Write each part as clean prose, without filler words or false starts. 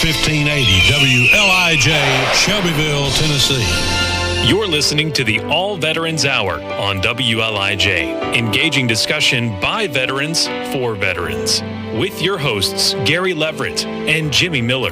1580 WLIJ, Shelbyville, Tennessee. You're listening to the All Veterans Hour on WLIJ, engaging discussion by veterans for veterans, with your hosts Gary Leverett and Jimmy Miller.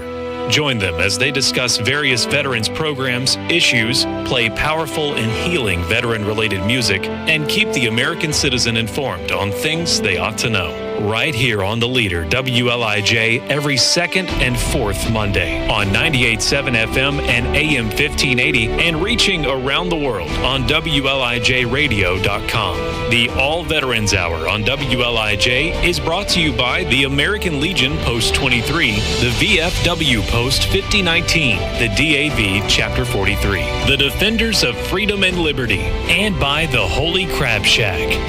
Join them as they discuss various veterans programs, issues, play powerful and healing veteran-related music, and keep the American citizen informed on things they ought to know. Right here on The Leader, WLIJ, every second and fourth Monday on 98.7 FM and AM 1580, and reaching around the world on WLIJradio.com. The All Veterans Hour on WLIJ is brought to you by the American Legion Post 23, the VFW Post 5019, the DAV Chapter 43, the Defenders of Freedom and Liberty, and by the Holy Crab Shack.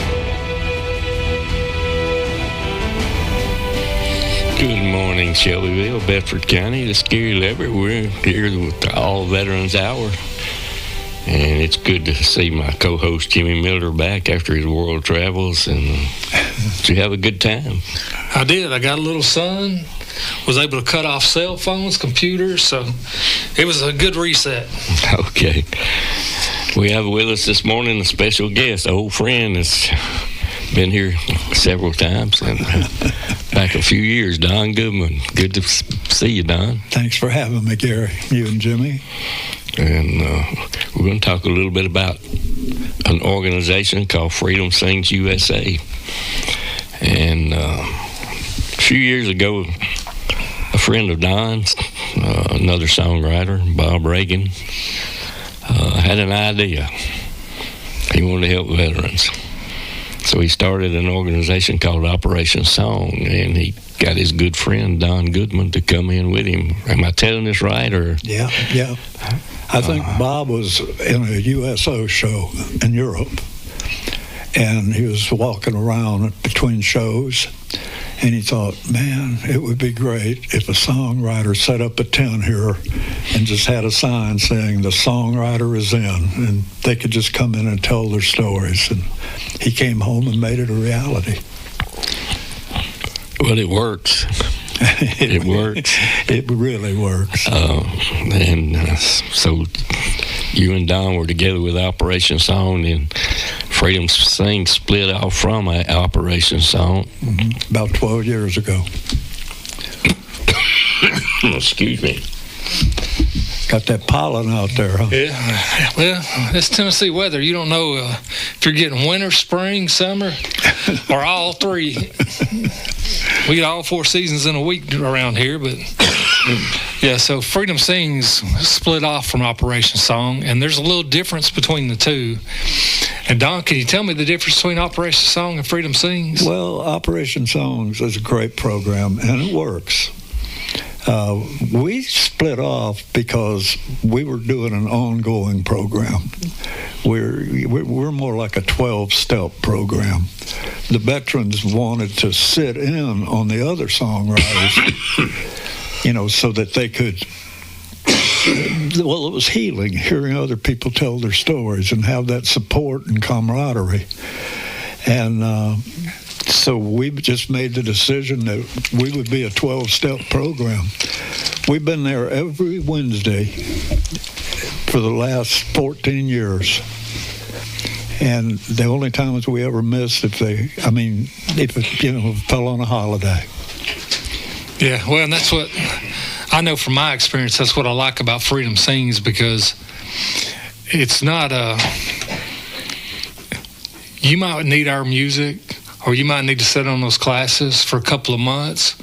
Good morning, Shelbyville, Bedford County. This is Gary Leverett. We're here with the All Veterans Hour. And it's good to see my co-host Jimmy Miller back after his world travels. And did you have a good time? I did. I got a little sun. Was able to cut off cell phones, computers. So it was a good reset. Okay. We have with us this morning a special guest, an old friend that's been here several times, and back a few years, Don Goodman. Good to see you, Don. Thanks for having me, Gary, you and Jimmy. And we're going to talk a little bit about an organization called Freedom Sings USA. And a few years ago, a friend of Don's, another songwriter, Bob Reagan, had an idea. He wanted to help veterans. So he started an organization called Operation Song, and he got his good friend Don Goodman to come in with him. Am I telling this right? Or Yeah. I think Bob was in a USO show in Europe, and he was walking around between shows, and he thought, man, it would be great if a songwriter set up a tent here and just had a sign saying the songwriter is in, and they could just come in and tell their stories. And he came home and made it a reality. Well, it works. It works. It really works. So you and Don were together with Operation Song, and Freedom Sing split off from Operation Song. Mm-hmm. About 12 years ago. Excuse me. Got that pollen out there, huh? Yeah. Well, it's Tennessee weather. You don't know if you're getting winter, spring, summer, or all three. We get all 4 seasons in a week around here, but yeah, so Freedom Sings split off from Operation Song, and there's a little difference between the two. And Don, can you tell me the difference between Operation Song and Freedom Sings? Well, Operation Songs is a great program, and it works. We split off because we were doing an ongoing program. We're more like a 12-step program. The veterans wanted to sit in on the other songwriters, so that they could. Well, it was healing, hearing other people tell their stories and have that support and camaraderie. And so we just made the decision that we would be a 12-step program. We've been there every Wednesday for the last 14 years. And the only times we ever missed if it fell on a holiday. Yeah, well, and that's what I know from my experience. That's what I like about Freedom Sings, because it's not you might need our music, or you might need to sit on those classes for a couple of months,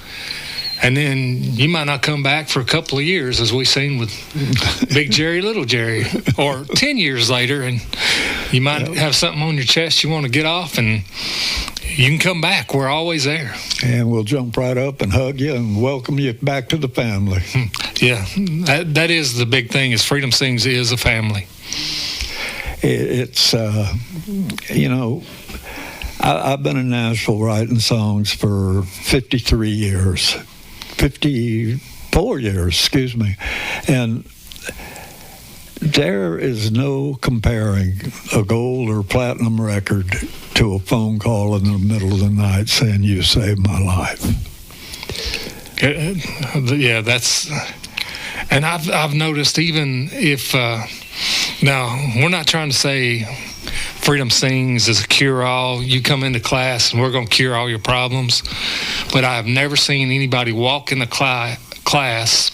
and then you might not come back for a couple of years, as we've seen with Big Jerry, Little Jerry, or 10 years later, and you might have something on your chest you want to get off, and you can come back. We're always there. And we'll jump right up and hug you and welcome you back to the family. Yeah, that is the big thing, is Freedom Sings is a family. It's, I've been in Nashville writing songs for 54 years, and there is no comparing a gold or platinum record to a phone call in the middle of the night saying, "You saved my life." Yeah, that's, and I've noticed, even if now we're not trying to say Freedom Sings is a cure-all. You come into class and we're going to cure all your problems, but I've never seen anybody walk in the class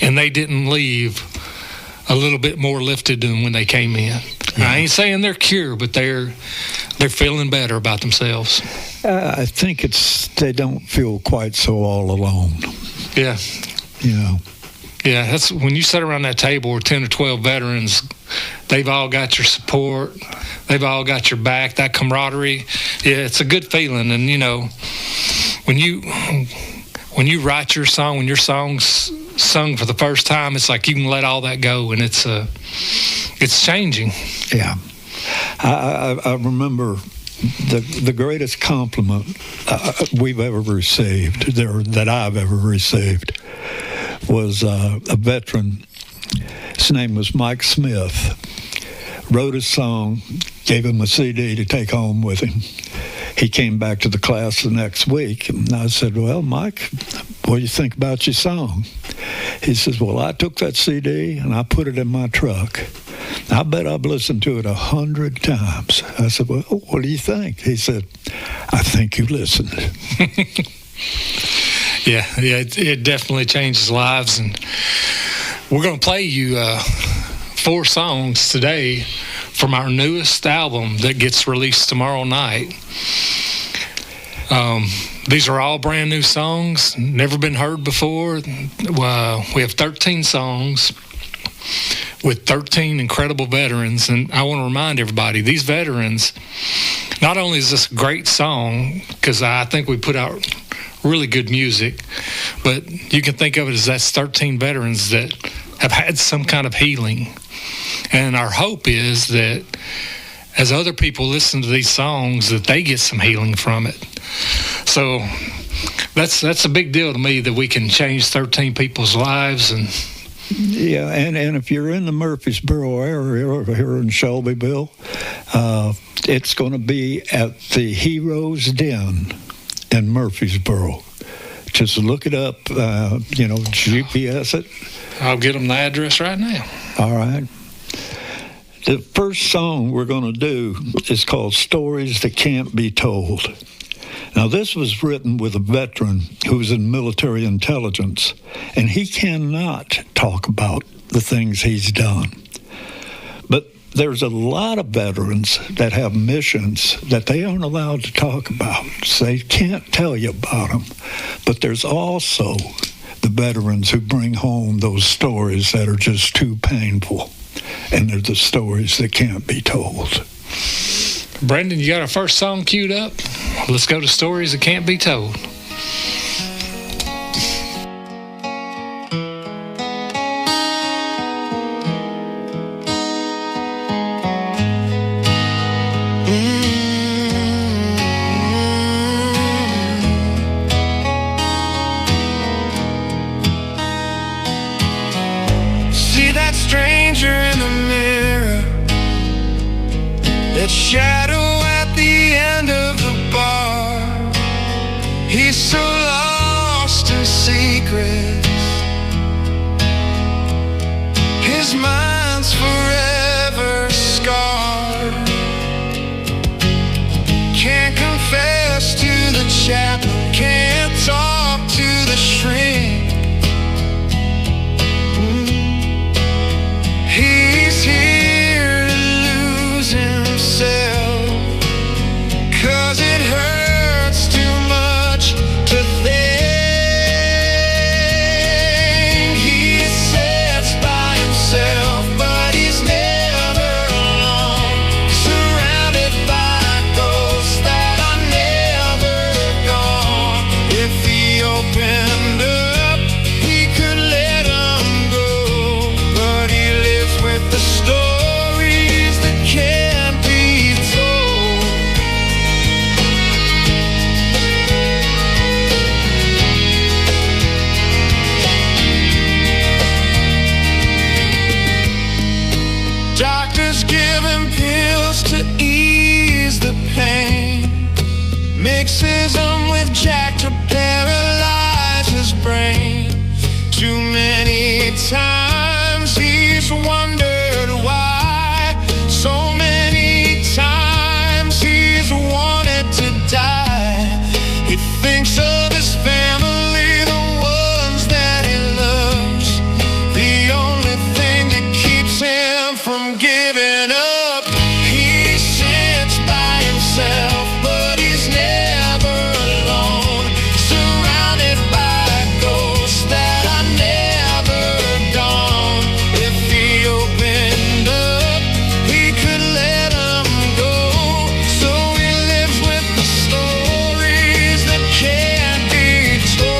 and they didn't leave a little bit more lifted than when they came in. Yeah. I ain't saying they're cured, but they're feeling better about themselves. I think they don't feel quite so all alone. Yeah. You know. Yeah, that's when you sit around that table with 10 or 12 veterans, they've all got your support. They've all got your back, that camaraderie. Yeah, it's a good feeling. And, you know, when you write your song, when your song's sung for the first time, it's like you can let all that go, and it's changing. Yeah. I remember the greatest compliment we've ever received, that I've ever received, was a veteran. His name was Mike Smith. Wrote his song, gave him a CD to take home with him. He came back to the class the next week, and I said, "Well, Mike, what do you think about your song?" He says, "Well, I took that CD and I put it in my truck. I bet I've listened to it 100 times." I said, "Well, what do you think?" He said, "I think you listened." Yeah, it definitely changes lives. And we're going to play you 4 songs today from our newest album that gets released tomorrow night. These are all brand new songs, never been heard before. We have 13 songs with 13 incredible veterans. And I want to remind everybody, these veterans, not only is this a great song, because I think we put out really good music, but you can think of it as that's 13 veterans that have had some kind of healing. And our hope is that as other people listen to these songs, that they get some healing from it. So that's a big deal to me, that we can change 13 people's lives. And yeah, and if you're in the Murfreesboro area or here in Shelbyville, it's going to be at the Heroes Den in Murfreesboro. Just look it up, GPS it. I'll get them the address right now. All right. The first song we're going to do is called Stories That Can't Be Told. Now, this was written with a veteran who was in military intelligence, and he cannot talk about the things he's done. But there's a lot of veterans that have missions that they aren't allowed to talk about. So they can't tell you about them. But there's also the veterans who bring home those stories that are just too painful. And they're the stories that can't be told. Brendan, you got our first song queued up? Let's go to Stories That Can't Be Told. See that stranger in the mirror, that shadow at the end of the bar. He's so lost in secrets, his mind's forever scarred. Can't confess to the chaplain, can't talk to the shrink. He's here to lose himself, 'cause it hurts too much to think. He sits by himself he's wondered why so many times he's wanted to die. He thinks of his family, the ones that he loves, the only thing that keeps him from giving up. He sits by himself, but he's never alone, surrounded by ghosts that are never dawn. If he opened up, he could let them go. So he lives with the stories that can't be told.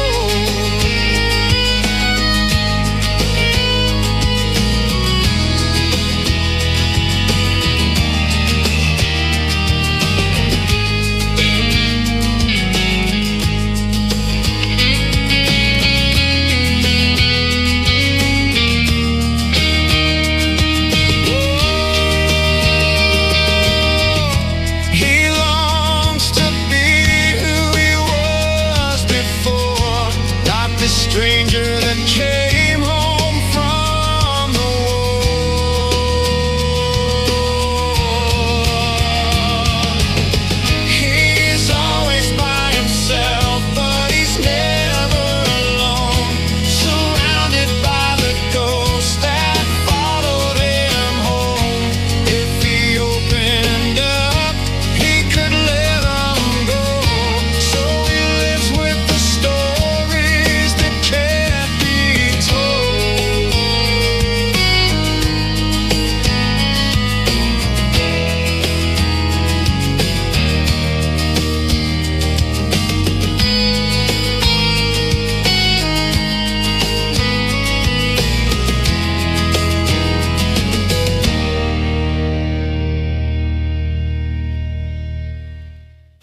He longs to be who he was before, not the stranger that came home from the war. He's always by himself, but he's never alone, surrounded by the ghosts that followed him home. If he opened up, he could let them go. So he lives with the stories that can't be told.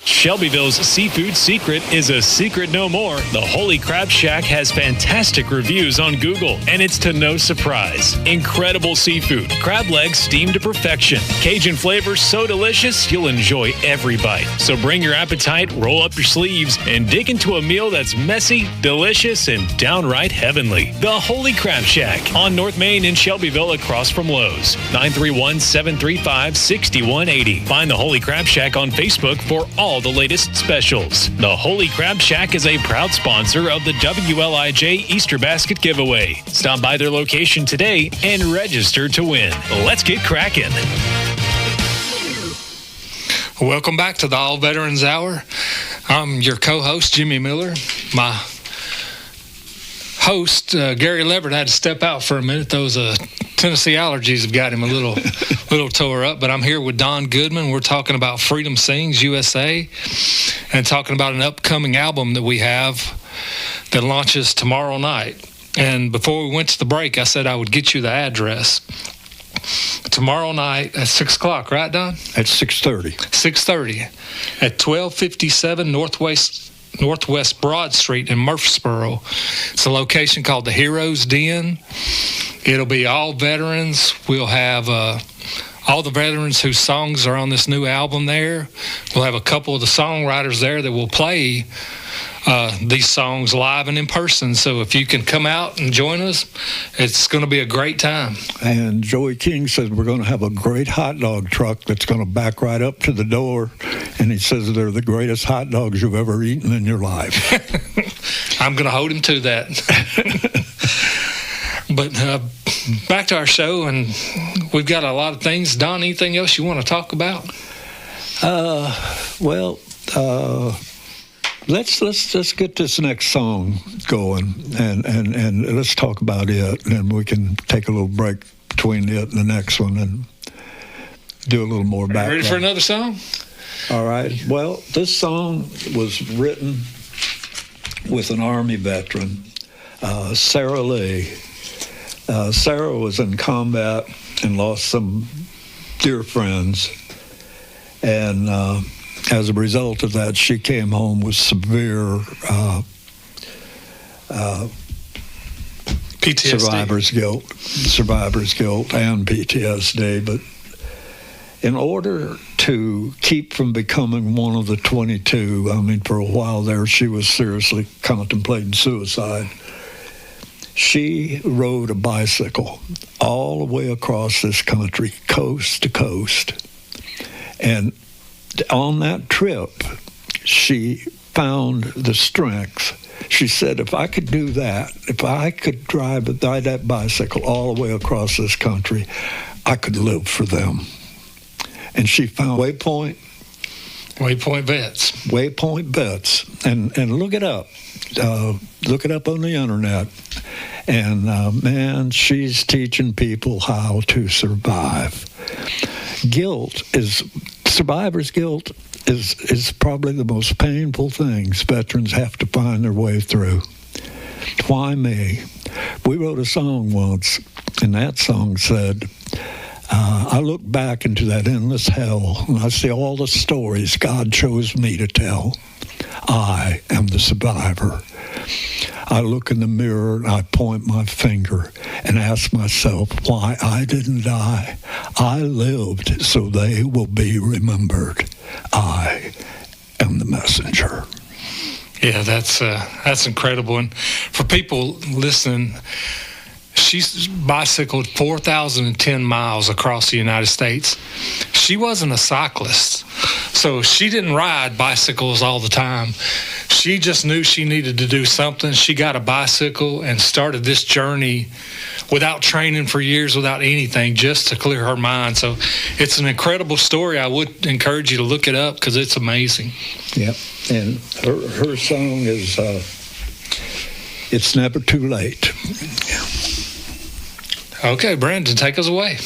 Shelbyville's seafood secret is a secret no more. The Holy Crab Shack has fantastic reviews on Google, and it's to no surprise. Incredible seafood, crab legs steamed to perfection, Cajun flavors so delicious you'll enjoy every bite. So bring your appetite, roll up your sleeves, and dig into a meal that's messy, delicious, and downright heavenly. The Holy Crab Shack on North Main in Shelbyville across from Lowe's. 931-735-6180. Find the Holy Crab Shack on Facebook for all the latest specials. The Holy Crab Shack is a proud sponsor of the WLIJ Easter Basket Giveaway. Stop by their location today and register to win. Let's get cracking. Welcome back to the All Veterans Hour. I'm your co-host, Jimmy Miller. My host, Gary Leverett, had to step out for a minute. Those Tennessee allergies have got him a little tore up. But I'm here with Don Goodman. We're talking about Freedom Sings USA and talking about an upcoming album that we have that launches tomorrow night. And before we went to the break, I said I would get you the address. Tomorrow night at 6 o'clock, right, Don? At 6:30. 6:30 at 1257 Northwest Broad Street in Murfreesboro. It's a location called the Heroes Den. It'll be all veterans. We'll have all the veterans whose songs are on this new album there. We'll have a couple of the songwriters there that will play these songs live and in person. So if you can come out and join us, it's going to be a great time. And Joey King says we're going to have a great hot dog truck that's going to back right up to the door. And he says they're the greatest hot dogs you've ever eaten in your life. I'm going to hold him to that. But back to our show, and we've got a lot of things. Don, anything else you want to talk about? Let's get this next song going, and let's talk about it, and we can take a little break between it and the next one and do a little more background. Ready for another song? All right. Well, this song was written with an Army veteran, Sarah Lee. Sarah was in combat and lost some dear friends, and as a result of that, she came home with severe PTSD. Survivor's guilt and PTSD. But in order to keep from becoming one of the 22, I mean, for a while there, she was seriously contemplating suicide. She rode a bicycle all the way across this country, coast to coast. And on that trip, she found the strength. She said, if I could do that, if I could ride that bicycle all the way across this country, I could live for them. And she found Waypoint Vets. Waypoint Vets. And look it up. Look it up on the internet. And, man, she's teaching people how to survive. Survivor's guilt is probably the most painful things veterans have to find their way through. Why me? We wrote a song once, and that song said, I look back into that endless hell, and I see all the stories God chose me to tell. I am the survivor. I look in the mirror and I point my finger and ask myself why I didn't die. I lived so they will be remembered. I am the messenger. Yeah, that's incredible. And for people listening, she's bicycled 4,010 miles across the United States. She wasn't a cyclist, so she didn't ride bicycles all the time. She just knew she needed to do something. She got a bicycle and started this journey without training for years, without anything, just to clear her mind. So it's an incredible story. I would encourage you to look it up because it's amazing. Yep, and her song is It's Never Too Late. Okay, Brandon, take us away.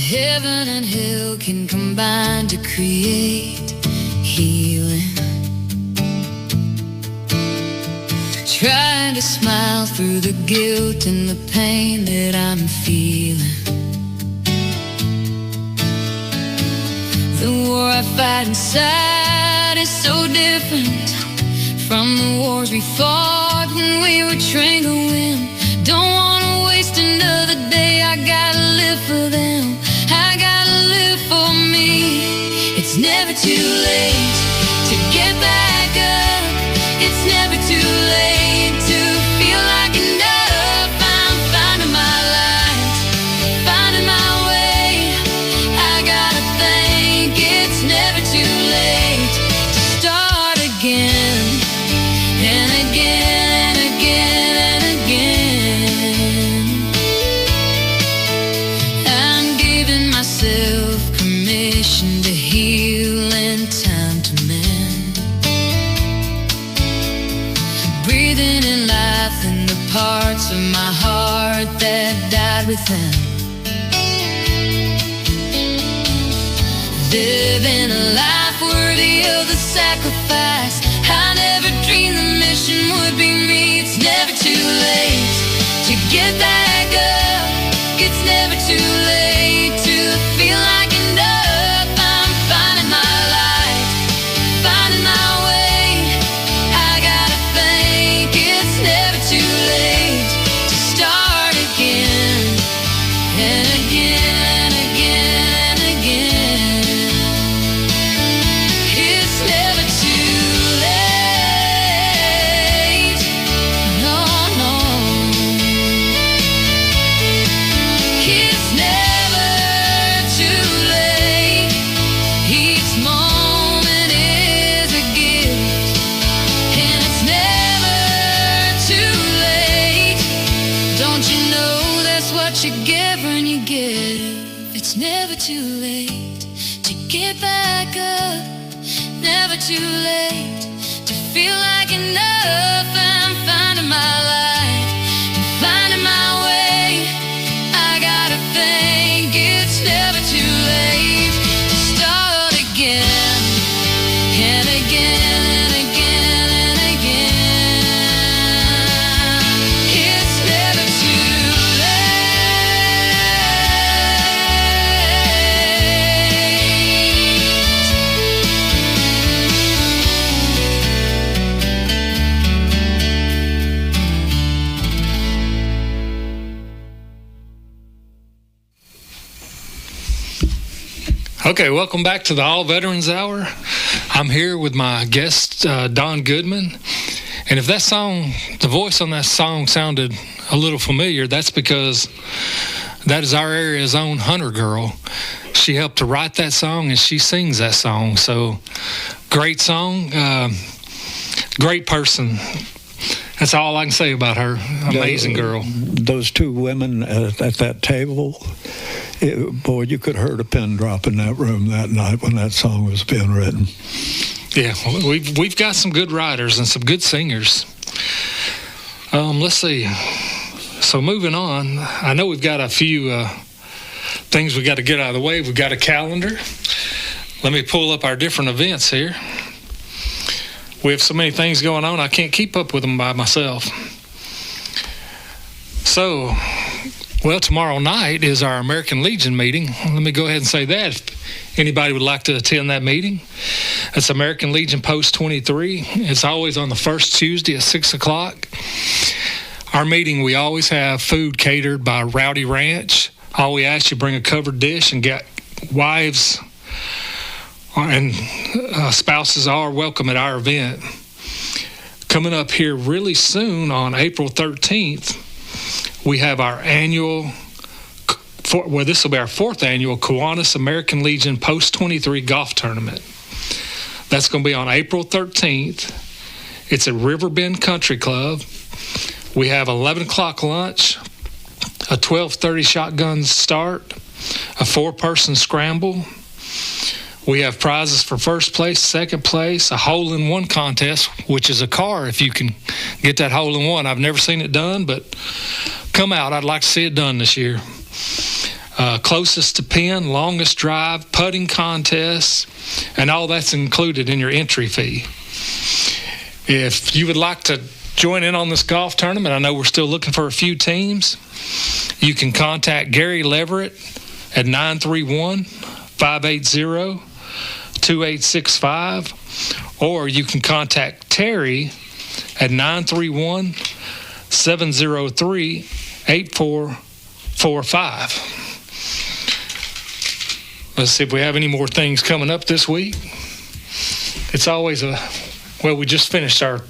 Heaven and hell can combine to create healing. Trying to smile through the guilt and the pain that I'm feeling. The war I fight inside is so different from the wars we fought when we were trained to win. Don't wanna waste another day, I gotta live for them. I gotta live for me. It's never too late to get back up. It's never too late to feel like enough. I'm finding my light, finding my way. I gotta think it's never too late to start again and again and again and again. I'm giving myself permission to heal and time to mend. Breathing in life in the parts of my heart that died within. Living a life worthy of the sacrifice. I never dreamed the mission would be me. It's never too late to get back up. It's never too late to feel like enough. I'm finding my light, finding my way. I gotta think it's never too late to start again and again and again and again. It's never too late. No, no. It's never too late. Each moment is a gift, and it's never too late. Don't you know that's what you get when you give? It's never too late to get back up. Never too late to feel like enough. I'm finding my light and finding my way. I gotta think it's never too late to start again and again and again and again. It's never too late. Okay, welcome back to the All Veterans Hour. I'm here with my guest, Don Goodman. And if that song, the voice on that song sounded a little familiar, that's because that is our area's own Hunter girl. She helped to write that song, and she sings that song. So, great song, great person. That's all I can say about her. Amazing girl. Those two women at that table, boy, you could have heard a pin drop in that room that night when that song was being written. Yeah, we've got some good writers and some good singers. Let's see. So moving on, I know we've got a few things we got to get out of the way. We've got a calendar. Let me pull up our different events here. We have so many things going on, I can't keep up with them by myself. So, well, tomorrow night is our American Legion meeting. Let me go ahead and say that. If anybody would like to attend that meeting, it's American Legion Post 23. It's always on the first Tuesday at 6 o'clock. Our meeting, we always have food catered by Rowdy Ranch. All we ask you bring a covered dish, and get wives and spouses are welcome at our event. Coming up here really soon on April 13th, we have our annual, this will be our fourth annual Kiwanis American Legion Post 23 golf tournament. That's going to be on April 13th. It's at Riverbend Country Club. We have 11 o'clock lunch, a 12:30 shotgun start, a 4-person scramble. We have prizes for first place, second place, a hole-in-one contest, which is a car if you can get that hole-in-one. I've never seen it done, but come out. I'd like to see it done this year. Closest to pin, longest drive, putting contests, and all that's included in your entry fee. If you would like to join in on this golf tournament, I know we're still looking for a few teams. You can contact Gary Leverett at 931-580-2865, or you can contact Terry at 931-703-8445. Let's see if we have any more things coming up this week. It's always we just finished our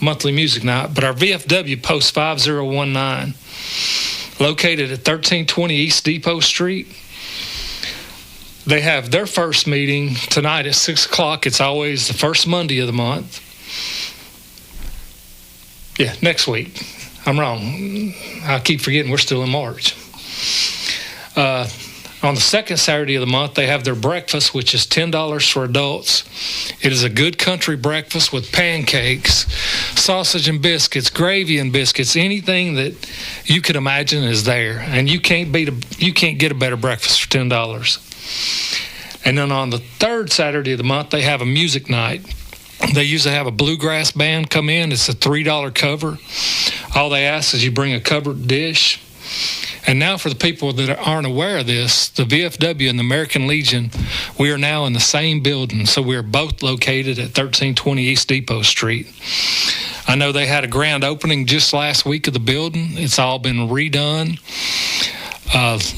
monthly music night, but our VFW Post 5019, located at 1320 East Depot Street. They have their first meeting tonight at 6 o'clock. It's always the first Monday of the month. Yeah, next week. I'm wrong. I keep forgetting we're still in March. On the second Saturday of the month, they have their breakfast, which is $10 for adults. It is a good country breakfast with pancakes, sausage and biscuits, gravy and biscuits. Anything that you could imagine is there, and you can't get a better breakfast for $10. And then on the third Saturday of the month, they have a music night. They usually have a bluegrass band come in. It's a $3 cover. All they ask is you bring a covered dish. And now for the people that aren't aware of this, the VFW and the American Legion, we are now in the same building. So we are both located at 1320 East Depot Street. I know they had a grand opening just last week of the building. It's all been redone.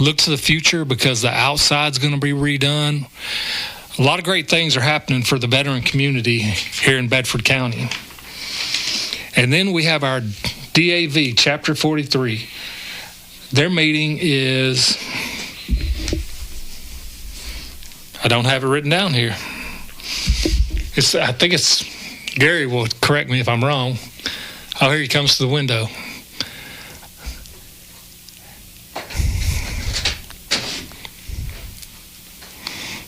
Look to the future because the outside's going to be redone. A lot of great things are happening for the veteran community here in Bedford County. And then we have our DAV, Chapter 43. Their meeting is, I don't have it written down here. I think it's, Gary will correct me if I'm wrong. Oh, here he comes to the window.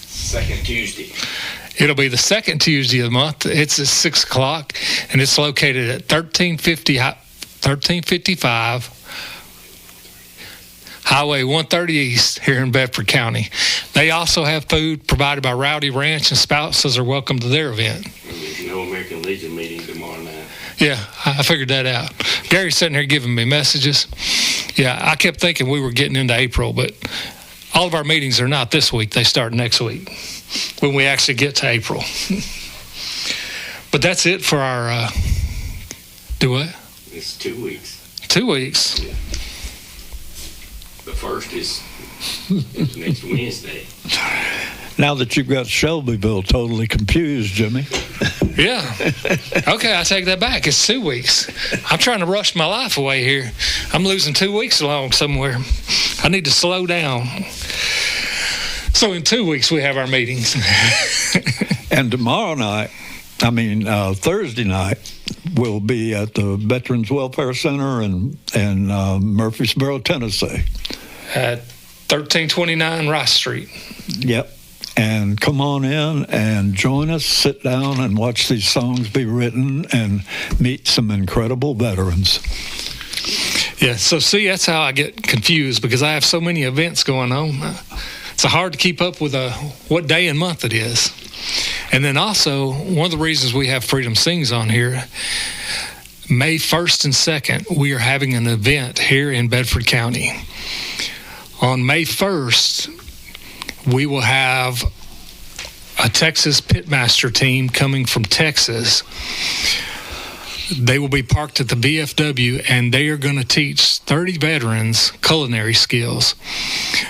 Second Tuesday. It'll be the second Tuesday of the month. It's at 6 o'clock, and it's located at 1355 Highway 130 East here in Bedford County. They also have food provided by Rowdy Ranch, and spouses are welcome to their event. There's no American Legion meeting tomorrow night. Yeah, I figured that out. Gary's sitting here giving me messages. Yeah, I kept thinking we were getting into April, but all of our meetings are not this week. They start next week when we actually get to April. But that's it for our, do what? It's 2 weeks. 2 weeks. Yeah. The first is next Wednesday. Now that you've got Shelbyville totally confused, Jimmy. Yeah. Okay, I take that back. It's 2 weeks. I'm trying to rush my life away here. I'm losing 2 weeks along somewhere. I need to slow down. So in 2 weeks, we have our meetings. And tomorrow night, Thursday night, we'll be at the Veterans Welfare Center in Murfreesboro, Tennessee. At 1329 Rice Street. Yep. And come on in and join us, sit down and watch these songs be written and meet some incredible veterans. Yeah, so see, that's how I get confused because I have so many events going on. It's hard to keep up with what day and month it is. And then also, one of the reasons we have Freedom Sings on here, May 1st and 2nd, we are having an event here in Bedford County. On May 1st, we will have a Texas Pitmaster team coming from Texas. They will be parked at the VFW, and they are going to teach 30 veterans culinary skills.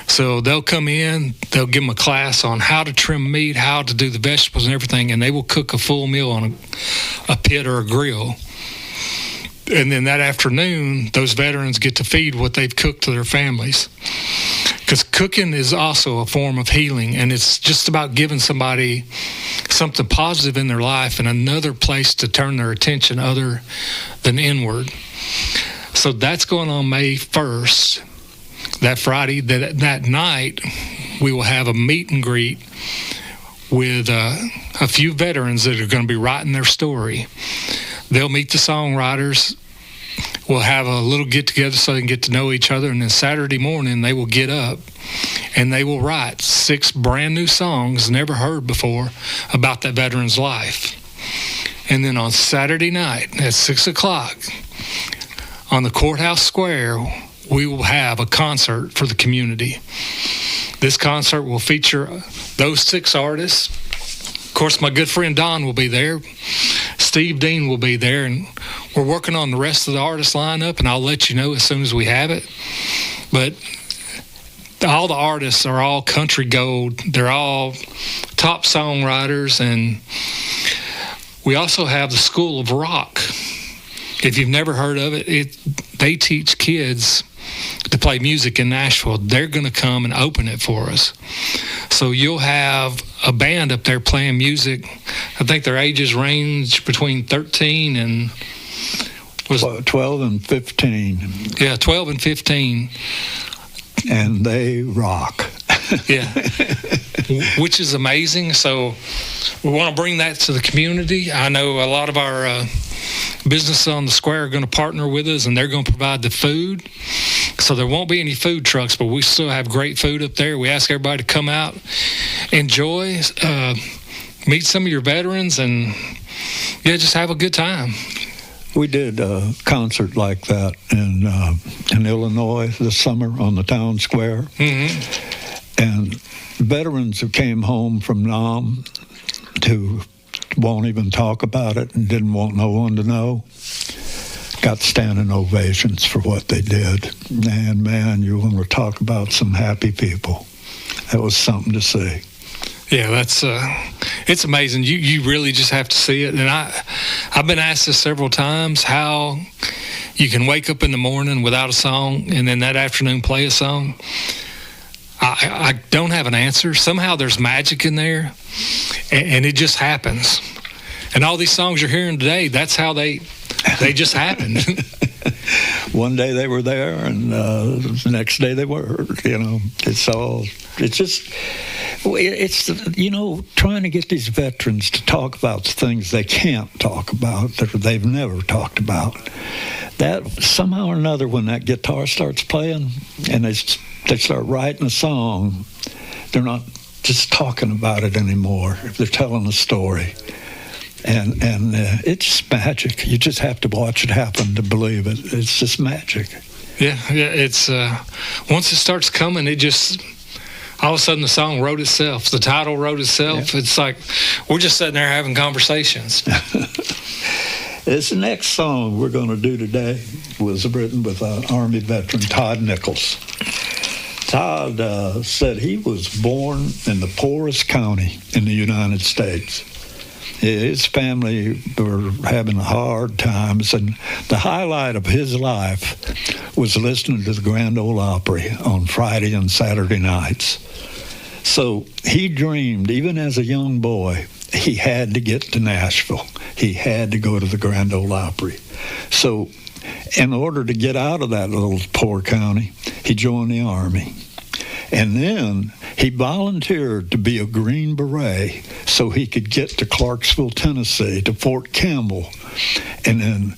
So they'll come in, they'll give them a class on how to trim meat, how to do the vegetables and everything, and they will cook a full meal on a pit or a grill. And then that afternoon, those veterans get to feed what they've cooked to their families. Because cooking is also a form of healing, and it's just about giving somebody something positive in their life and another place to turn their attention other than inward. So that's going on May 1st, that Friday. That night, we will have a meet and greet with a few veterans that are going to be writing their story. They'll meet the songwriters. We'll have a little get-together so they can get to know each other, and then Saturday morning they will get up and they will write 6 brand-new songs never heard before about that veteran's life. And then on Saturday night at 6 o'clock on the courthouse square, we will have a concert for the community. This concert will feature those 6 artists. Of course, my good friend Don will be there. Steve Dean will be there, and we're working on the rest of the artist lineup, and I'll let you know as soon as we have it. But all the artists are all country gold. They're all top songwriters, and we also have the School of Rock. If you've never heard of it, they teach kids to play music in Nashville. They're going to come and open it for us. So you'll have a band up there playing music. I think their ages range between 13 and 12 and 15. Yeah, 12 and 15. And they rock. Yeah, which is amazing. So we want to bring that to the community. I know a lot of our businesses on the square are going to partner with us, and they're going to provide the food. So there won't be any food trucks, but we still have great food up there. We ask everybody to come out, enjoy, meet some of your veterans, and just have a good time. We did a concert like that in Illinois this summer on the town square. Mm-hmm. And veterans who came home from Nam who won't even talk about it and didn't want no one to know got standing ovations for what they did. And man, you want to talk about some happy people. That was something to see. Yeah, that's it's amazing. You really just have to see it. And I've been asked this several times, how you can wake up in the morning without a song and then that afternoon play a song. I don't have an answer. Somehow there's magic in there, and it just happens. And all these songs you're hearing today, that's how they just happened. One day they were there, and the next day they were. It's trying to get these veterans to talk about things they can't talk about, that they've never talked about. That somehow or another, when that guitar starts playing and they start writing a song, they're not just talking about it anymore. They're telling a story. And it's just magic. You just have to watch it happen to believe it. It's just magic. Yeah. It's once it starts coming, it just all of a sudden the song wrote itself. The title wrote itself. Yeah. It's like we're just sitting there having conversations. This next song we're going to do today was written with Army veteran Todd Nichols. Todd said he was born in the poorest county in the United States. His family were having hard times, and the highlight of his life was listening to the Grand Ole Opry on Friday and Saturday nights. So he dreamed, even as a young boy, he had to get to Nashville. He had to go to the Grand Ole Opry. So in order to get out of that little poor county, he joined the Army. And then he volunteered to be a Green Beret so he could get to Clarksville, Tennessee, to Fort Campbell. And then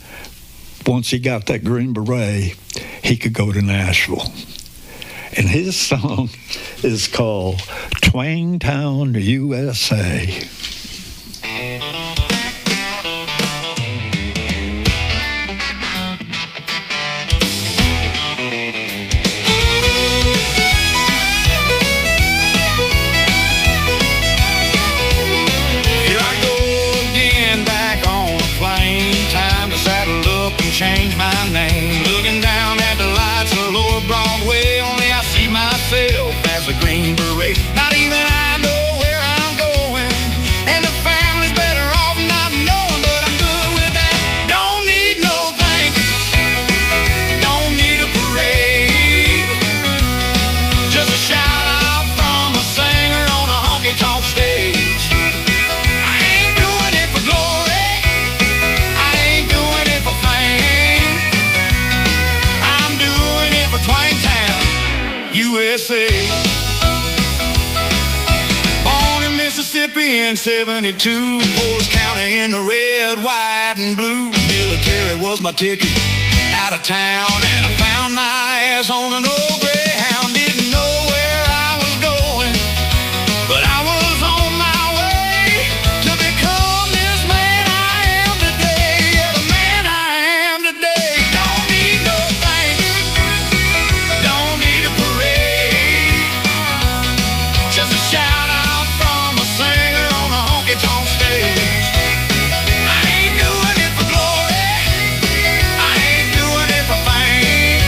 once he got that Green Beret, he could go to Nashville. And his song is called Twangtown, USA. Change my name. Looking down at the lights of Lower Broadway, only I see myself as a Green Beret. Not even I know where I'm going, and the family's better off not knowing, but I'm good with that. Don't need no thank you, don't need a parade, just a shout out from a singer on a honky-tonk stage. I ain't doing it for glory, I ain't doing it for fame. Twangtown, USA. Born in Mississippi in 72, poorest county in the red, white, and blue. Military was my ticket out of town, and I found my ass on an old Greyhound. Didn't know where I was going, but I was on my way to become this man I am today. Yeah, the man I am today. Don't need no thanks, don't need a parade, just a shout out from a singer on a honky-tonk stage. I ain't doing it for glory, I ain't doing it for fame,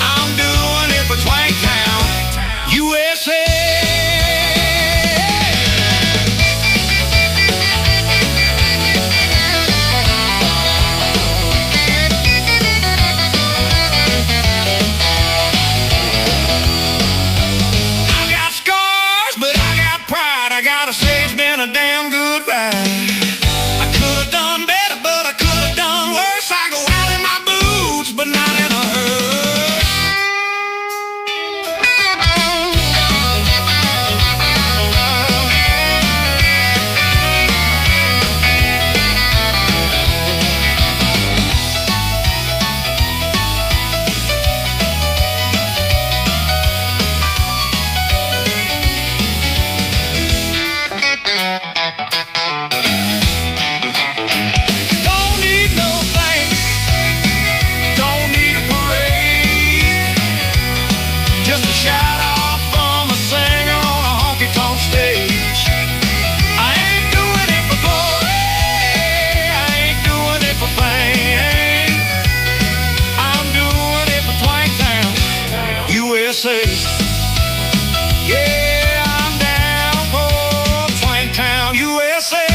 I'm doing it for Twangtown, USA. I got scars, but I got pride. I gotta say it's been a damn good ride. I could have done better, but I could have done worse. I go out in my boots, but not in a hearse. Don't need no thanks, don't need a parade, just a shout out from a singer on a honky-tonk stage. I ain't doing it for glory, I ain't doing it for fame, I'm doing it for Twangtown, USA. Yeah, I'm down for Twangtown, USA.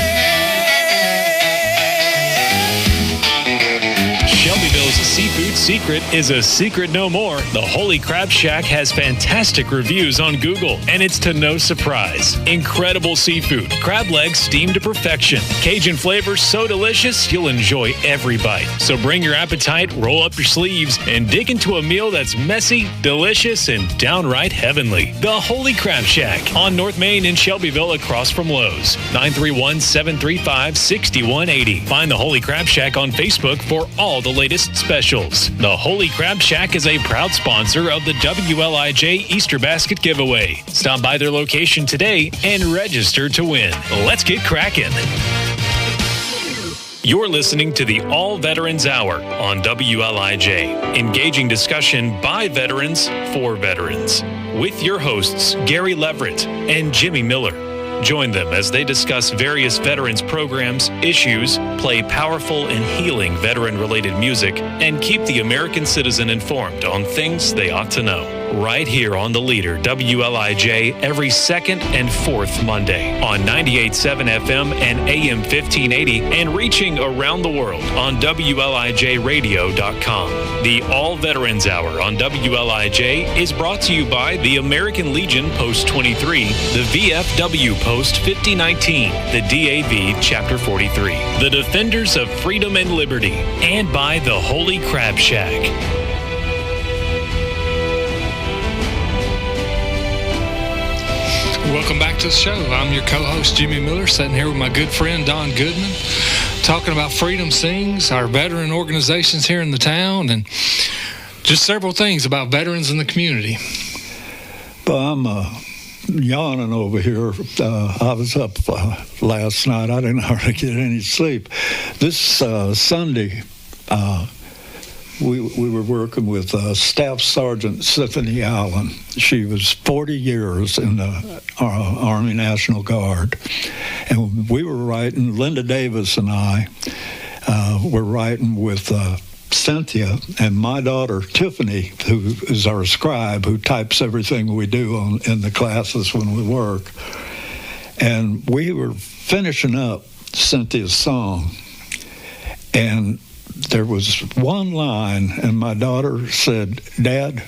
Shelbyville's seafood secret is a secret no more. The Holy Crab Shack has fantastic reviews on Google, and it's to no surprise. Incredible seafood, crab legs steamed to perfection, Cajun flavors so delicious you'll enjoy every bite. So bring your appetite, roll up your sleeves, and dig into a meal that's messy, delicious, and downright heavenly. The Holy Crab Shack on North Main in Shelbyville across from Lowe's. 931-735-6180. Find the Holy Crab Shack on Facebook for all the latest specials. The Holy Crab Shack is a proud sponsor of the WLIJ Easter Basket Giveaway. Stop by their location today and register to win. Let's get cracking. You're listening to the All Veterans Hour on WLIJ, engaging discussion by veterans for veterans, with your hosts Gary Leverett and Jimmy Miller. Join them as they discuss various veterans programs, issues, play powerful and healing veteran-related music, and keep the American citizen informed on things they ought to know. right here on the Leader, WLIJ, every second and fourth Monday on 98.7 FM and AM 1580 and reaching around the world on WLIJradio.com. The All Veterans Hour on WLIJ is brought to you by the American Legion Post 23, the VFW Post 5019, the DAV Chapter 43, the Defenders of Freedom and Liberty, and by the Holy Crab Shack. Welcome back to the show. I'm your co-host, Jimmy Miller, sitting here with my good friend, Don Goodman, talking about Freedom Sings, our veteran organizations here in the town, and just several things about veterans in the community. Well, I'm yawning over here. I was up last night. I didn't hardly get any sleep. This Sunday, we were working with Staff Sergeant Symphony Allen. She was 40 years in the Army National Guard. And we were writing, Linda Davis and I were writing with Cynthia and my daughter Tiffany, who is our scribe, who types everything we do in the classes when we work. And we were finishing up Cynthia's song. And there was one line, and my daughter said, "Dad,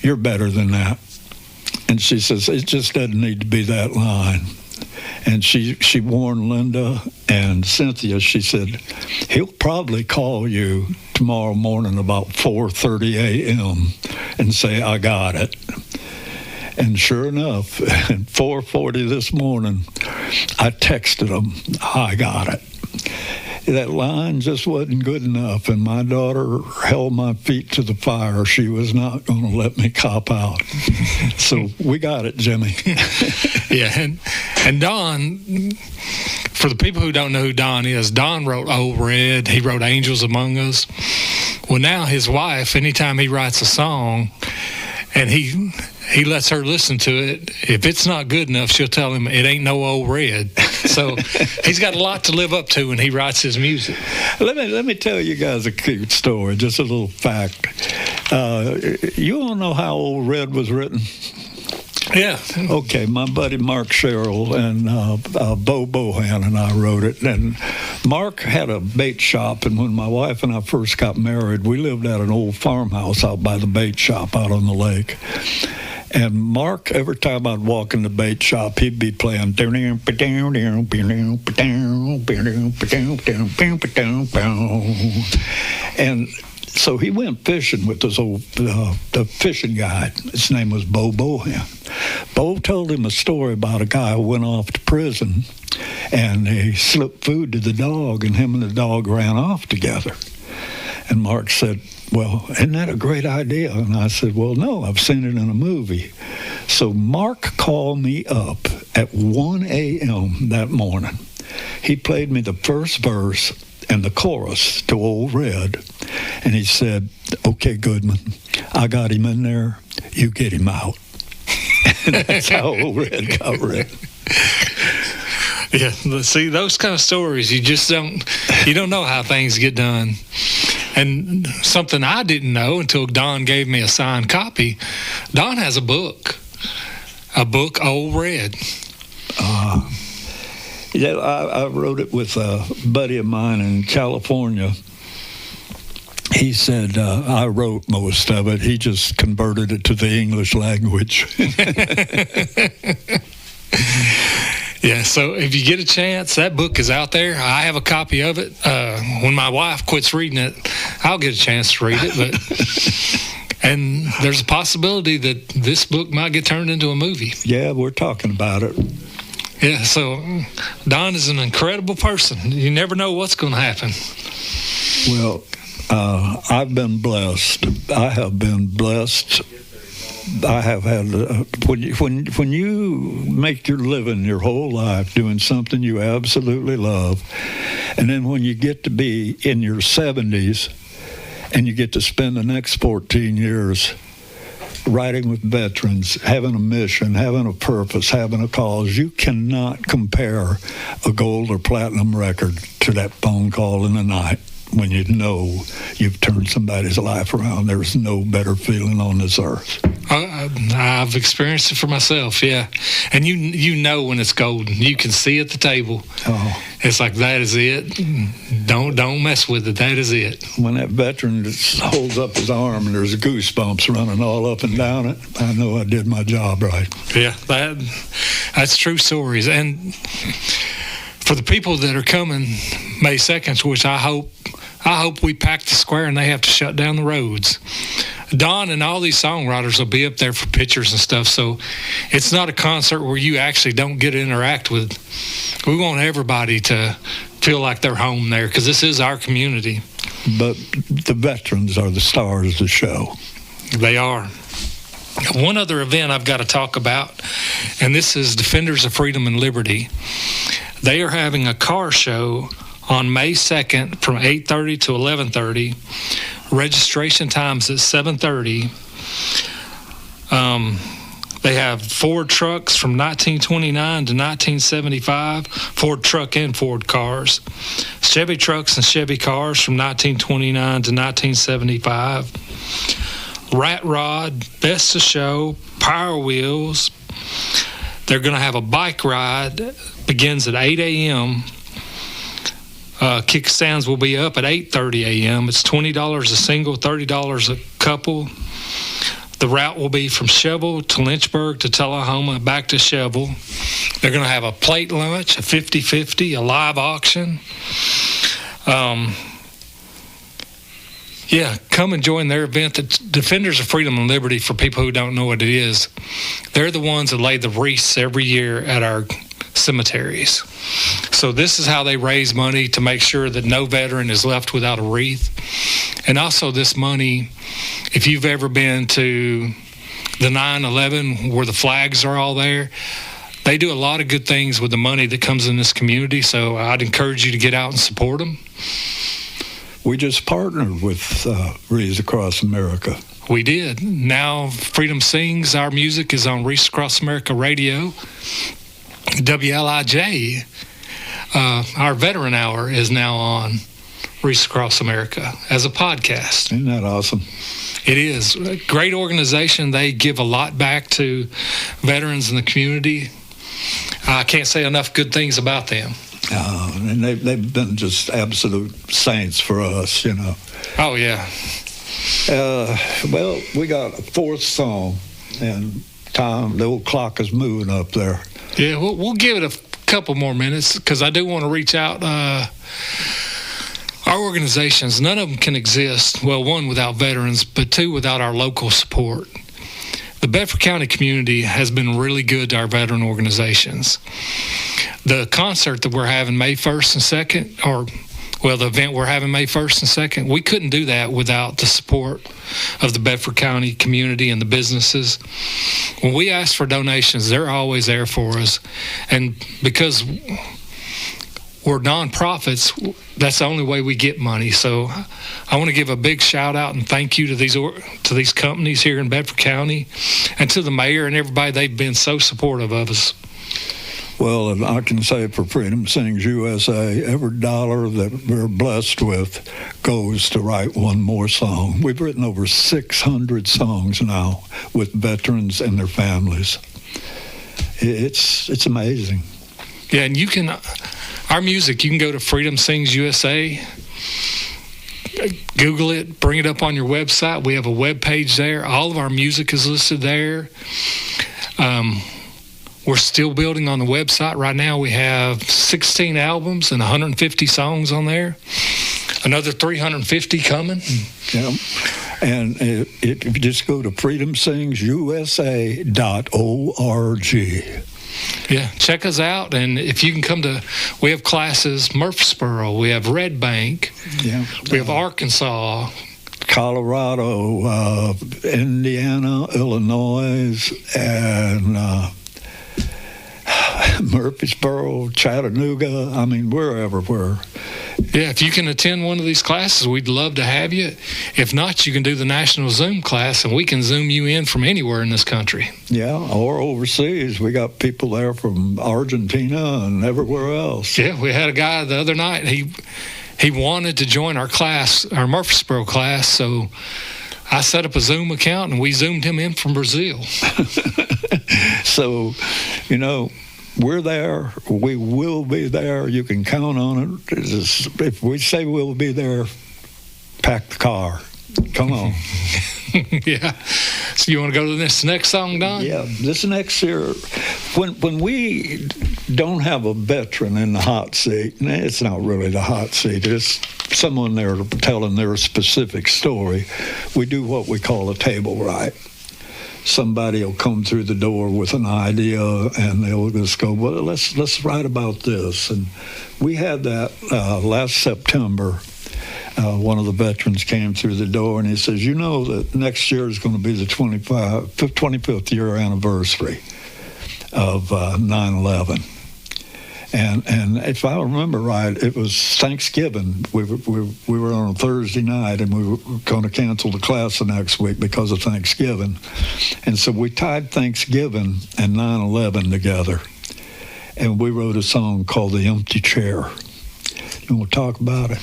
you're better than that." And she says, "It just doesn't need to be that line." And she warned Linda and Cynthia. She said, "He'll probably call you tomorrow morning about 4:30 a.m. and say, 'I got it.'" And sure enough, at 4:40 this morning, I texted him, "I got it." That line just wasn't good enough, and my daughter held my feet to the fire. She was not going to let me cop out. So we got it, Jimmy. Yeah, and Don, for the people who don't know who Don is, Don wrote Old Red. He wrote Angels Among Us. Well, now his wife, anytime he writes a song, and he lets her listen to it, if it's not good enough, she'll tell him it ain't no Old Red. So he's got a lot to live up to when he writes his music. Let me tell you guys a cute story, just a little fact. You all know how Old Red was written? Yeah. Okay, my buddy Mark Sherrill and Bo Bohan and I wrote it. And Mark had a bait shop, and when my wife and I first got married, we lived at an old farmhouse out by the bait shop out on the lake. And Mark, every time I'd walk in the bait shop, he'd be playing. And so he went fishing with this old the fishing guide. His name was Bo Bohan. Bo told him a story about a guy who went off to prison, and he slipped food to the dog, and him and the dog ran off together. And Mark said, "Well, isn't that a great idea?" And I said, "Well, no, I've seen it in a movie." So Mark called me up at 1 a.m. that morning. He played me the first verse and the chorus to Old Red. And he said, "Okay, Goodman, I got him in there. You get him out." And that's how Old Red got written. Yeah, see, those kind of stories, you don't know how things get done. And something I didn't know until Don gave me a signed copy, Don has a book, Old Red. Yeah, I wrote it with a buddy of mine in California. He said I wrote most of it. He just converted it to the English language. Yeah, so if you get a chance, that book is out there. I have a copy of it. When my wife quits reading it, I'll get a chance to read it. And there's a possibility that this book might get turned into a movie. Yeah, we're talking about it. Yeah, so Don is an incredible person. You never know what's going to happen. Well, I've been blessed. I have been blessed. I have had when you make your living your whole life doing something you absolutely love, and then when you get to be in your 70s and you get to spend the next 14 years riding with veterans, having a mission, having a purpose, having a cause, you cannot compare a gold or platinum record to that phone call in the night when you know you've turned somebody's life around. There's no better feeling on this earth. I've experienced it for myself, yeah. And you know when it's golden. You can see at the table. Oh. It's like, that is it. Don't mess with it. That is it. When that veteran just holds up his arm and there's goosebumps running all up and down it, I know I did my job right. Yeah, that's true stories. And for the people that are coming May 2nd, which I hope we pack the square and they have to shut down the roads. Don and all these songwriters will be up there for pictures and stuff, so it's not a concert where you actually don't get to interact with. We want everybody to feel like they're home there, because this is our community. But the veterans are the stars of the show. They are. One other event I've got to talk about, and this is Defenders of Freedom and Liberty. They are having a car show on May 2nd from 8:30 to 11:30. Registration time's at 7:30. They have Ford trucks from 1929 to 1975, Ford truck and Ford cars. Chevy trucks and Chevy cars from 1929 to 1975. Rat Rod, Best of Show, Power Wheels. They're going to have a bike ride, begins at 8 a.m. Kickstands will be up at 8:30 a.m. It's $20 a single, $30 a couple. The route will be from Shovel to Lynchburg to Tullahoma, back to Shovel. They're going to have a plate lunch, a 50-50, a live auction. Come and join their event. The Defenders of Freedom and Liberty, for people who don't know what it is, they're the ones that lay the wreaths every year at our cemeteries. So this is how they raise money to make sure that no veteran is left without a wreath. And also this money, if you've ever been to the 9/11 where the flags are all there, they do a lot of good things with the money that comes in this community. So I'd encourage you to get out and support them. We just partnered with Wreaths Across America. We did. Now Freedom Sings, our music is on Wreaths Across America Radio. WLIJ, our Veteran Hour, is now on Wreaths Across America as a podcast. Isn't that awesome? It is. A great organization. They give a lot back to veterans in the community. I can't say enough good things about them. And they've been just absolute saints for us, you know. Oh, yeah. Well, we got a fourth song, and Tom, the old clock is moving up there. Yeah, we'll give it a couple more minutes, because I do want to reach out. Our organizations, none of them can exist, well, one, without veterans, but two, without our local support. The Bedford County community has been really good to our veteran organizations. The concert that we're having May 1st and 2nd, the event we're having May 1st and 2nd, we couldn't do that without the support of the Bedford County community and the businesses. When we ask for donations, they're always there for us. And because we're nonprofits, that's the only way we get money. So I want to give a big shout out and thank you to these companies here in Bedford County, and to the mayor and everybody. They've been so supportive of us. Well, and I can say for Freedom Sings USA, every dollar that we're blessed with goes to write one more song. We've written over 600 songs now with veterans and their families. It's amazing. Yeah, and you can, our music, you can go to Freedom Sings USA, Google it, bring it up on your website. We have a web page there. All of our music is listed there. We're still building on the website. Right now we have 16 albums and 150 songs on there. Another 350 coming. Yeah. And if you just go to freedomsingsusa.org. Yeah, check us out. And if you can come to, we have classes, Murfreesboro, we have Red Bank, we have Arkansas, Colorado, Indiana, Illinois, and Murfreesboro, Chattanooga. I mean, we're everywhere. Yeah, if you can attend one of these classes, we'd love to have you. If not, you can do the National Zoom class, and we can Zoom you in from anywhere in this country. Yeah, or overseas. We got people there from Argentina and everywhere else. Yeah, we had a guy the other night. he wanted to join our class, our Murfreesboro class, so I set up a Zoom account and we Zoomed him in from Brazil. So, you know, we're there. We will be there. You can count on it. If we say we'll be there, pack the car. Come on. Yeah. So you want to go to this next song, Don? Yeah, this next year, when we don't have a veteran in the hot seat, and it's not really the hot seat, it's someone there telling their specific story, we do what we call a table right. Somebody will come through the door with an idea, and they'll just go, well, let's write about this. And we had that last September. One of the veterans came through the door and he says, you know that next year is going to be the 25th year anniversary of 9/11. And if I remember right, it was Thanksgiving. We were on a Thursday night, and we were going to cancel the class the next week because of Thanksgiving. And so we tied Thanksgiving and 9/11 together. And we wrote a song called The Empty Chair. You want to talk about it?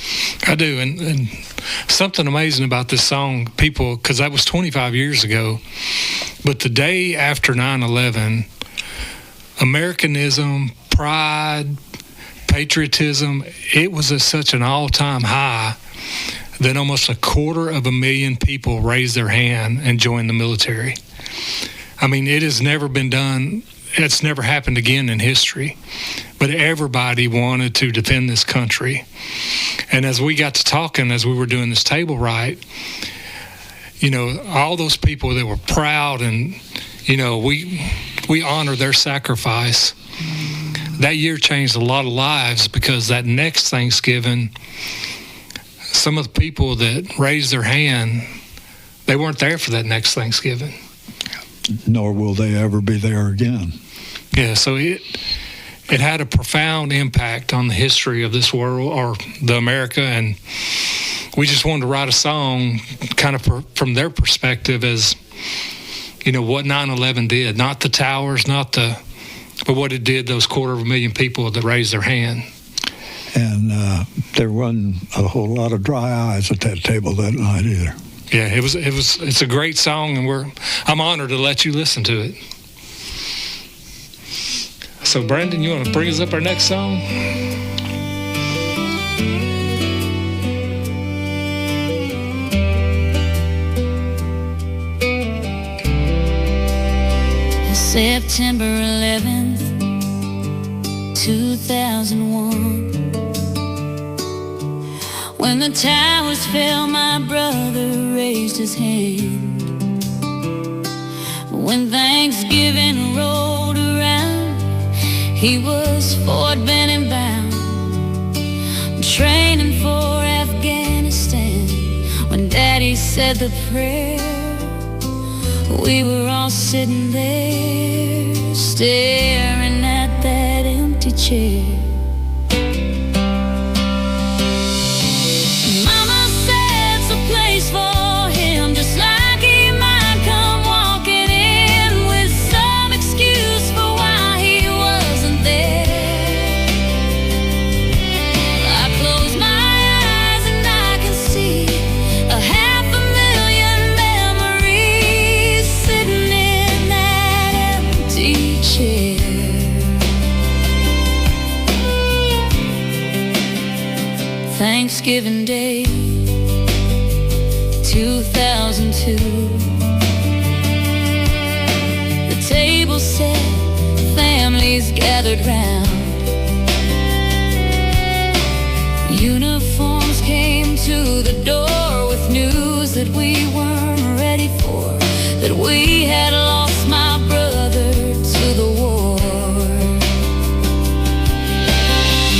I do, and something amazing about this song, people, because that was 25 years ago, but the day after 9/11, Americanism, pride, patriotism, it was at such an all-time high that almost 250,000 people raised their hand and joined the military. I mean, it has never been done. It's never happened again in history. But everybody wanted to defend this country. And as we got to talking, as we were doing this table right, you know, all those people that were proud and, you know, we honor their sacrifice. That year changed a lot of lives because that next Thanksgiving, some of the people that raised their hand, they weren't there for that next Thanksgiving. Nor will they ever be there again. Yeah, so it had a profound impact on the history of this world, or the America, and we just wanted to write a song kind of from their perspective as, you know, what 9/11 did. Not the towers, but what it did, those 250,000 people that raised their hand. And there wasn't a whole lot of dry eyes at that table that night either. Yeah, it's a great song, and I'm honored to let you listen to it. So, Brandon, you want to bring us up our next song? September 11th, 2001. When the towers fell, my brother raised his hand. When Thanksgiving rolled around, he was Fort Benning bound, training for Afghanistan. When Daddy said the prayer, we were all sitting there, staring at that empty chair. Mama said it's a place for him, just like he might come walking in with some excuse for why he wasn't there. I close my eyes and I can see 500,000 memories sitting in that empty chair. Thanksgiving Day, 2002. The table set, families gathered round. Uniforms came to the door with news that we weren't ready for, that we had lost my brother to the war.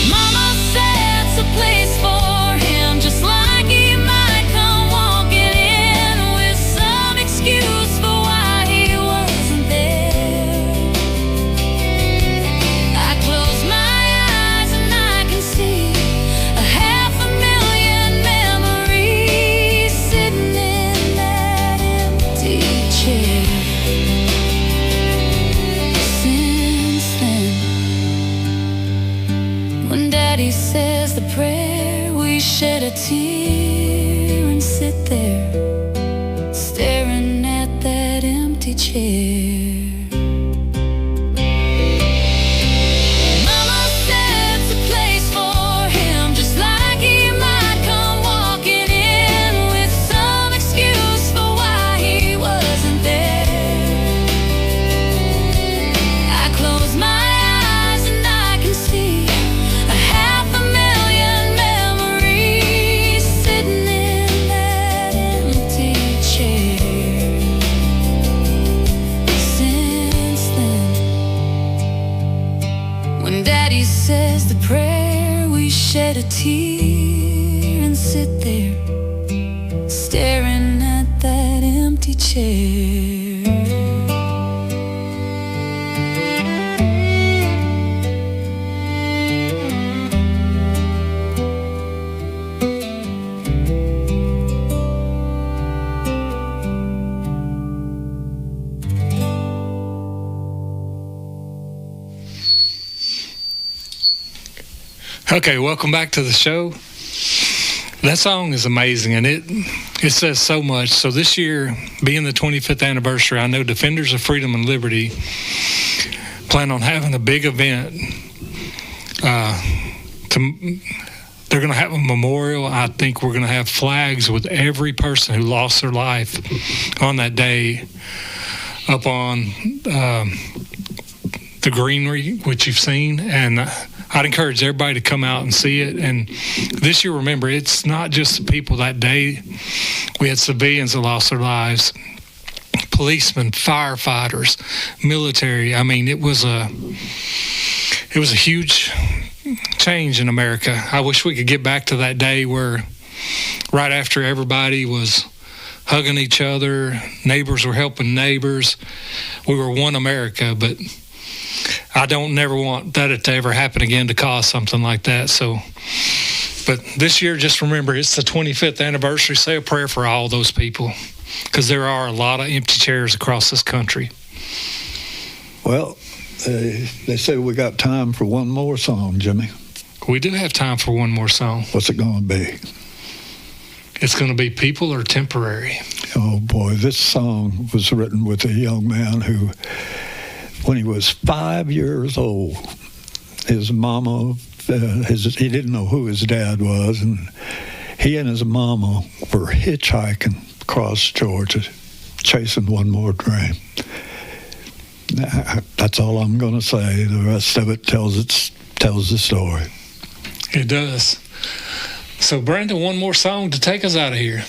Mama said it's a place for him, just like he might come walking in with some excuse for why he wasn't there. I close my eyes and I can see 500,000 memories sitting in that empty chair. Since then, when Daddy says the prayer, we shed a tear and sit there, staring at that empty chair. Mama said it's a place for him, just like he might come walking in with some excuse for why he wasn't there. I close my eyes and I can see 500,000 memories sitting in that empty chair. Since then, when Daddy says the prayer, we shed a tear and sit there, staring at that empty chair. Okay, welcome back to the show. That song is amazing, and it says so much. So this year, being the 25th anniversary, I know Defenders of Freedom and Liberty plan on having a big event. They're going to have a memorial. I think we're going to have flags with every person who lost their life on that day up on the greenery, which you've seen, and I'd encourage everybody to come out and see it. And this year, remember, it's not just the people that day. We had civilians that lost their lives, policemen, firefighters, military. I mean, it was a huge change in America. I wish we could get back to that day where right after everybody was hugging each other, neighbors were helping neighbors. We were one America, but I don't never want that to ever happen again, to cause something like that. So, but this year, just remember, it's the 25th anniversary. Say a prayer for all those people, because there are a lot of empty chairs across this country. Well, they say we got time for one more song, Jimmy. We do have time for one more song. What's it going to be? It's going to be People Are Temporary. Oh, boy. This song was written with a young man who, when he was 5 years old, his mama, he didn't know who his dad was, and he and his mama were hitchhiking across Georgia, chasing one more dream. That's all I'm going to say. The rest of it tells the story. It does. So, Brandon, one more song to take us out of here.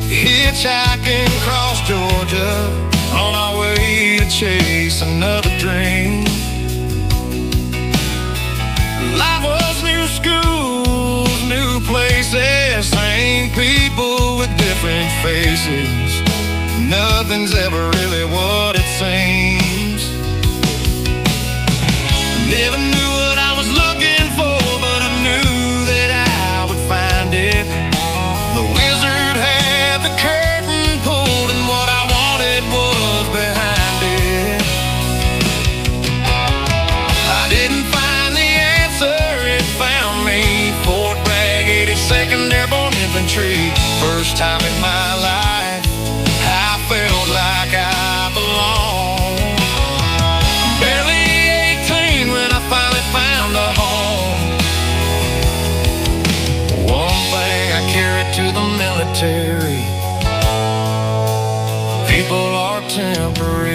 Hitchhiking across Georgia on our way to chase another dream. Life was new schools, new places, same people with different faces. Nothing's ever really what it seems. Never knew what I was looking for, but I knew that I would find it. The wizard had the curtain pulled, and what I wanted was behind it. I didn't find the answer, it found me. Fort Bragg, 82nd Airborne Infantry. First time in my life I felt like I belonged. Barely 18 when I finally found a home. One thing I carried to the military: people are temporary.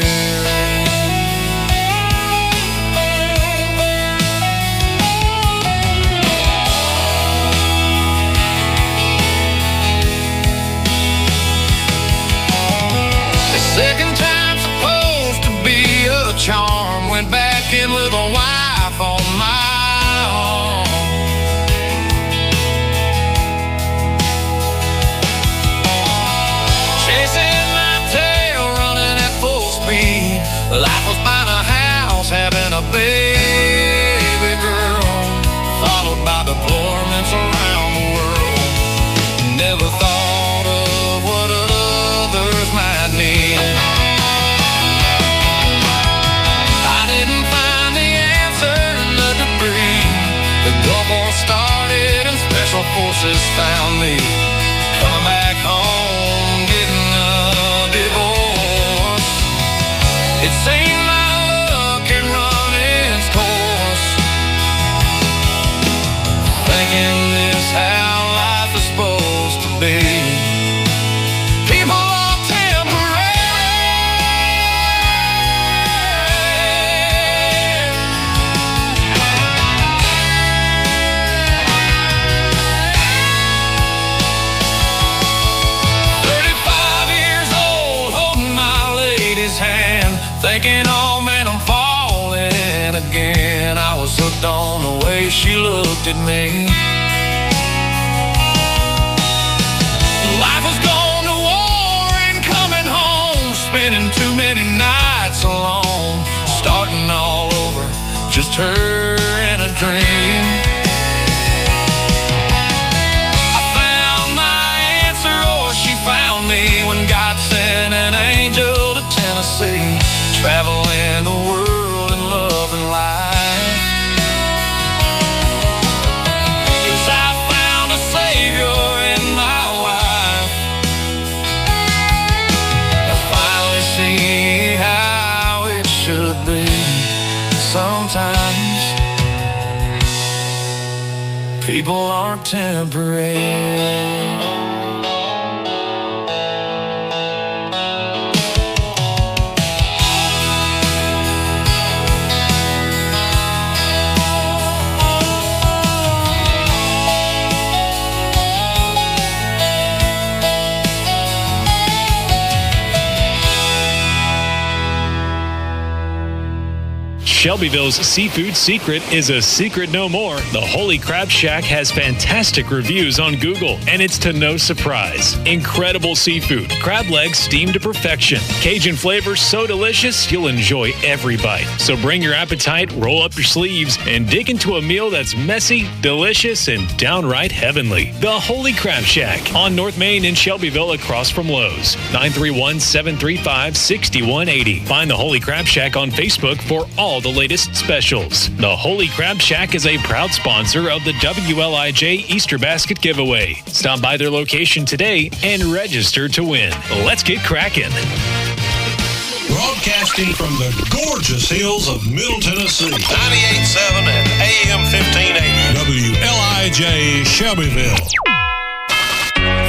Second time supposed to be a charm. Went back in with a wife on my arm. never thought of what others might need. I didn't find the answer in the debris. The Gulf War started and Special Forces found me. Coming back home, getting a divorce. It seemed my luck had run its course. Thinking this how life is supposed to be. People are temporary. 35 years old, holding my lady's hand, thinking, oh man, I'm falling again. I was hooked on the way she looked at me. Life was going to war and coming home, spending too many nights alone, starting all over, just her and a dream. I found my answer, or she found me, when God sent an angel to Tennessee, traveling the world in love and life. 'Cause I found a savior in my wife. I finally see how it should be. Sometimes people aren't temporary. Shelbyville's seafood secret is a secret no more. The Holy Crab Shack has fantastic reviews on Google, and it's to no surprise. Incredible seafood, crab legs steamed to perfection, Cajun flavors so delicious you'll enjoy every bite. So bring your appetite, roll up your sleeves, and dig into a meal that's messy, delicious, and downright heavenly. The Holy Crab Shack on North Main in Shelbyville, across from Lowe's. 931-735-6180. Find the Holy Crab Shack on Facebook for all the latest specials. The Holy Crab Shack is a proud sponsor of the WLIJ Easter Basket Giveaway. Stop by their location today and register to win. Let's get cracking. Broadcasting from the gorgeous hills of Middle Tennessee. 98.7 and AM 1580. WLIJ Shelbyville.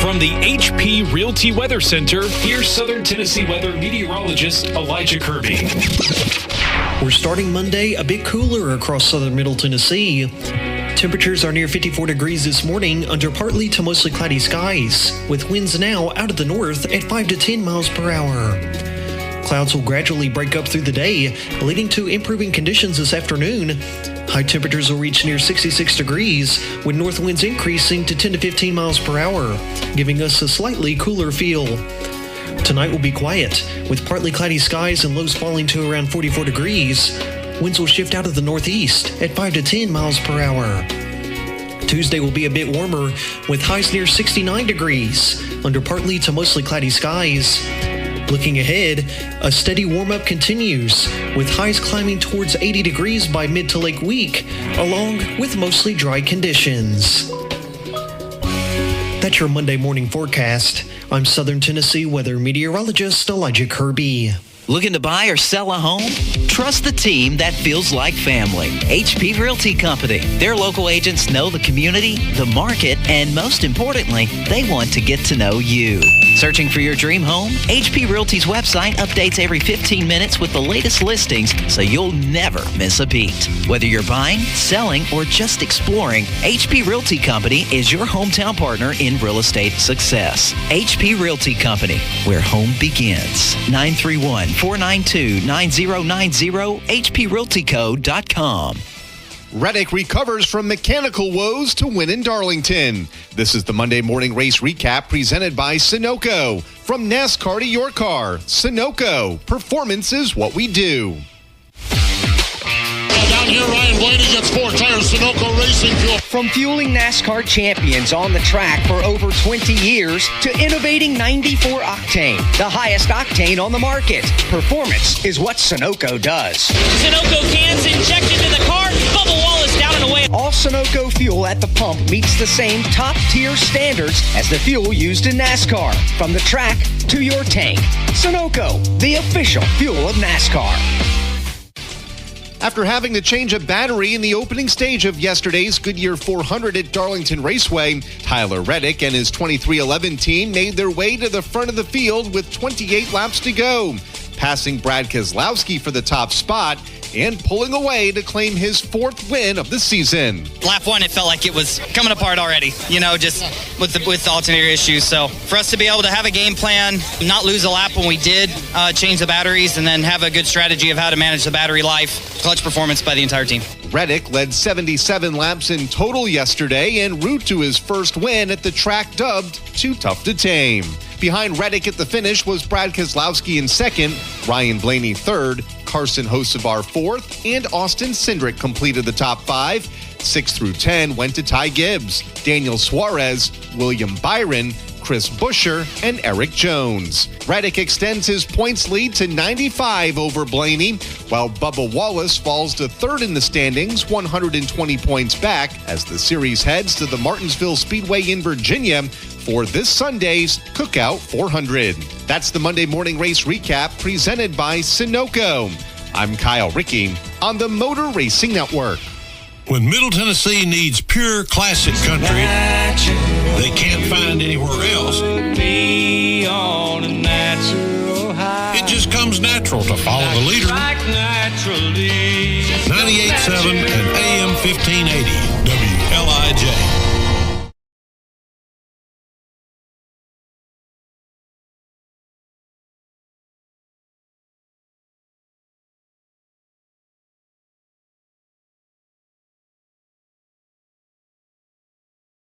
From the HP Realty Weather Center, here's Southern Tennessee weather meteorologist Elijah Kirby. We're starting Monday a bit cooler across southern Middle Tennessee. Temperatures are near 54 degrees this morning under partly to mostly cloudy skies, with winds now out of the north at 5 to 10 miles per hour. Clouds will gradually break up through the day, leading to improving conditions this afternoon. High temperatures will reach near 66 degrees, with north winds increasing to 10 to 15 miles per hour, giving us a slightly cooler feel. Tonight will be quiet, with partly cloudy skies and lows falling to around 44 degrees. Winds will shift out of the northeast at 5 to 10 miles per hour. Tuesday will be a bit warmer, with highs near 69 degrees, under partly to mostly cloudy skies. Looking ahead, a steady warm-up continues, with highs climbing towards 80 degrees by mid to late week, along with mostly dry conditions. That's your Monday morning forecast. I'm Southern Tennessee weather meteorologist Elijah Kirby. Looking to buy or sell a home? Trust the team that feels like family. HP Realty Company. Their local agents know the community, the market, and most importantly, they want to get to know you. Searching for your dream home? HP Realty's website updates every 15 minutes with the latest listings, so you'll never miss a beat. Whether you're buying, selling, or just exploring, HP Realty Company is your hometown partner in real estate success. HP Realty Company, where home begins. 931-492-9090, hprealtyco.com. Reddick recovers from mechanical woes to win in Darlington. This is the Monday morning race recap presented by Sunoco. From NASCAR to your car, Sunoco. Performance is what we do. Well, down here. Ryan Blaney gets 4 tires. Sunoco Racing Fuel. From fueling NASCAR champions on the track for over 20 years to innovating 94 octane, the highest octane on the market. Performance is what Sunoco does. Sunoco cans injected into the car. Bubba Wallace down and away. All Sunoco fuel at the pump meets the same top-tier standards as the fuel used in NASCAR. From the track to your tank. Sunoco, the official fuel of NASCAR. After having to change a battery in the opening stage of yesterday's Goodyear 400 at Darlington Raceway, Tyler Reddick and his 2311 team made their way to the front of the field with 28 laps to go, passing Brad Keselowski for the top spot and pulling away to claim his 4th win of the season. Lap 1, it felt like it was coming apart already, just with the alternator issues. So for us to be able to have a game plan, not lose a lap when we did change the batteries, and then have a good strategy of how to manage the battery life, clutch performance by the entire team. Reddick led 77 laps in total yesterday en route to his first win at the track dubbed Too Tough to Tame. Behind Reddick at the finish was Brad Keselowski in second, Ryan Blaney third, Carson Hocevar fourth, and Austin Cindric completed the top 5. 6 through 10 went to Ty Gibbs, Daniel Suarez, William Byron, Chris Buescher, and Eric Jones. Reddick extends his points lead to 95 over Blaney, while Bubba Wallace falls to 3rd in the standings, 120 points back, as the series heads to the Martinsville Speedway in Virginia for this Sunday's Cookout 400. That's the Monday Morning Race Recap presented by Sunoco. I'm Kyle Rickey on the Motor Racing Network. When Middle Tennessee needs pure classic country, they can't find anywhere else. It just comes natural to follow the leader. 98.7 and AM 1580 WLIJ.